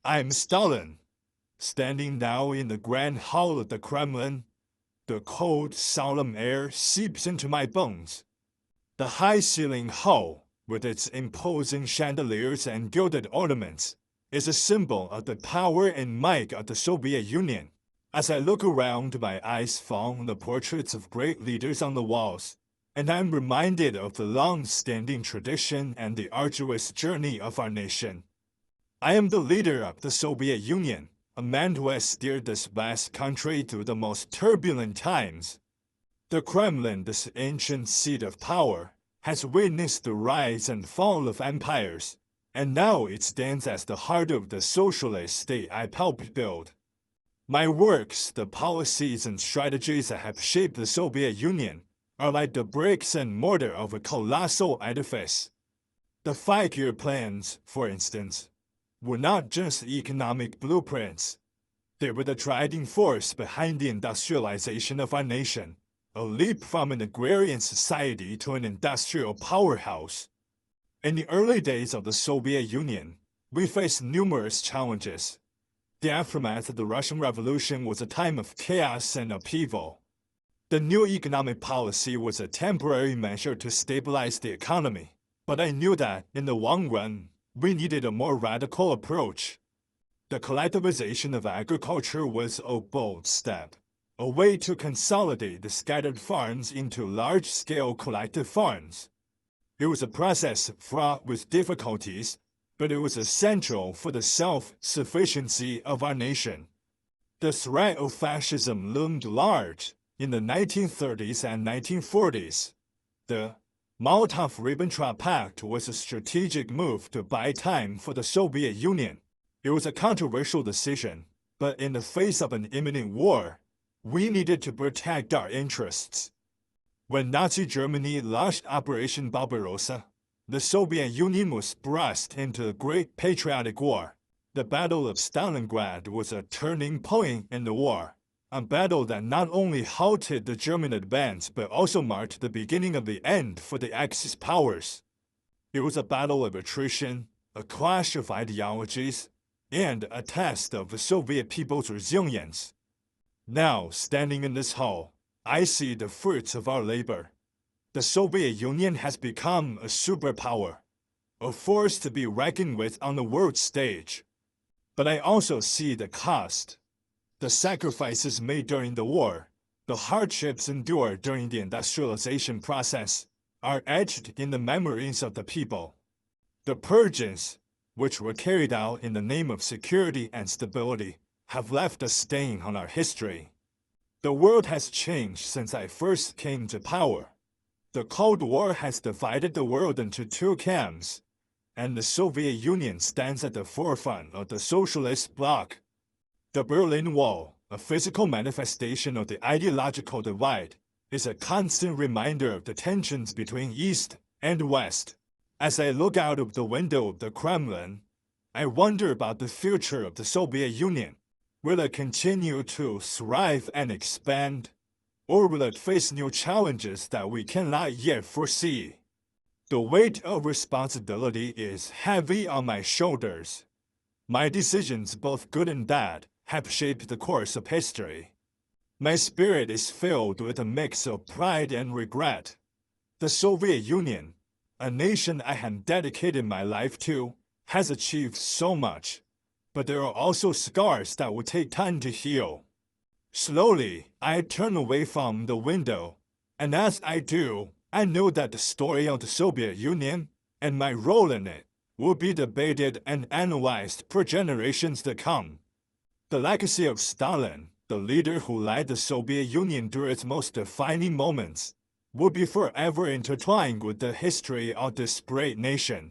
I'm Stalin, standing now in the grand hall of the Kremlin. The cold, solemn air seeps into my bones. The high-ceilinged hall, with its imposing chandeliers and gilded ornaments, is a symbol of the power and might of the Soviet Union. As I look around, my eyes fall on the portraits of great leaders on the walls, and I'm reminded of the long-standing tradition and the arduous journey of our nation. I am the leader of the Soviet Union, a man who has steered this vast country through the most turbulent times. The Kremlin, this ancient seat of power, has witnessed the rise and fall of empires, and now it stands as the heart of the socialist state I helped build. My works, the policies and strategies that have shaped the Soviet Union, are like the bricks and mortar of a colossal edifice. The 5-year plans, for instance, were not just economic blueprints. They were the driving force behind the industrialization of our nation, a leap from an agrarian society to an industrial powerhouse. In the early days of the Soviet Union, we faced numerous challenges. The aftermath of the Russian Revolution was a time of chaos and upheaval. The new economic policy was a temporary measure to stabilize the economy, but I knew that, in the long run, we needed a more radical approach. The collectivization of agriculture was a bold step, a way to consolidate the scattered farms into large-scale collective farms. It was a process fraught with difficulties, but it was essential for the self-sufficiency of our nation. The threat of fascism loomed large in the 1930s and 1940s. The Molotov-Ribbentrop Pact was a strategic move to buy time for the Soviet Union. It was a controversial decision, but in the face of an imminent war, we needed to protect our interests. When Nazi Germany launched Operation Barbarossa, the Soviet Union was thrust into the Great Patriotic War. The Battle of Stalingrad was a turning point in the war, a battle that not only halted the German advance but also marked the beginning of the end for the Axis powers. It was a battle of attrition, a clash of ideologies, and a test of the Soviet people's resilience. Now, standing in this hall, I see the fruits of our labor. The Soviet Union has become a superpower, a force to be reckoned with on the world stage. But I also see the cost. The sacrifices made during the war, the hardships endured during the industrialization process, are etched in the memories of the people. The purges, which were carried out in the name of security and stability, have left a stain on our history. The world has changed since I first came to power. The Cold War has divided the world into two camps, and the Soviet Union stands at the forefront of the socialist bloc. The Berlin Wall, a physical manifestation of the ideological divide, is a constant reminder of the tensions between East and West. As I look out of the window of the Kremlin, I wonder about the future of the Soviet Union. Will it continue to thrive and expand? Or will it face new challenges that we cannot yet foresee? The weight of responsibility is heavy on my shoulders. My decisions, both good and bad, have shaped the course of history. My spirit is filled with a mix of pride and regret. The Soviet Union, a nation I had dedicated my life to, has achieved so much, but there are also scars that will take time to heal. Slowly, I turn away from the window, and as I do, I know that the story of the Soviet Union and my role in it will be debated and analyzed for generations to come. The legacy of Stalin, the leader who led the Soviet Union through its most defining moments, will be forever intertwined with the history of this great nation.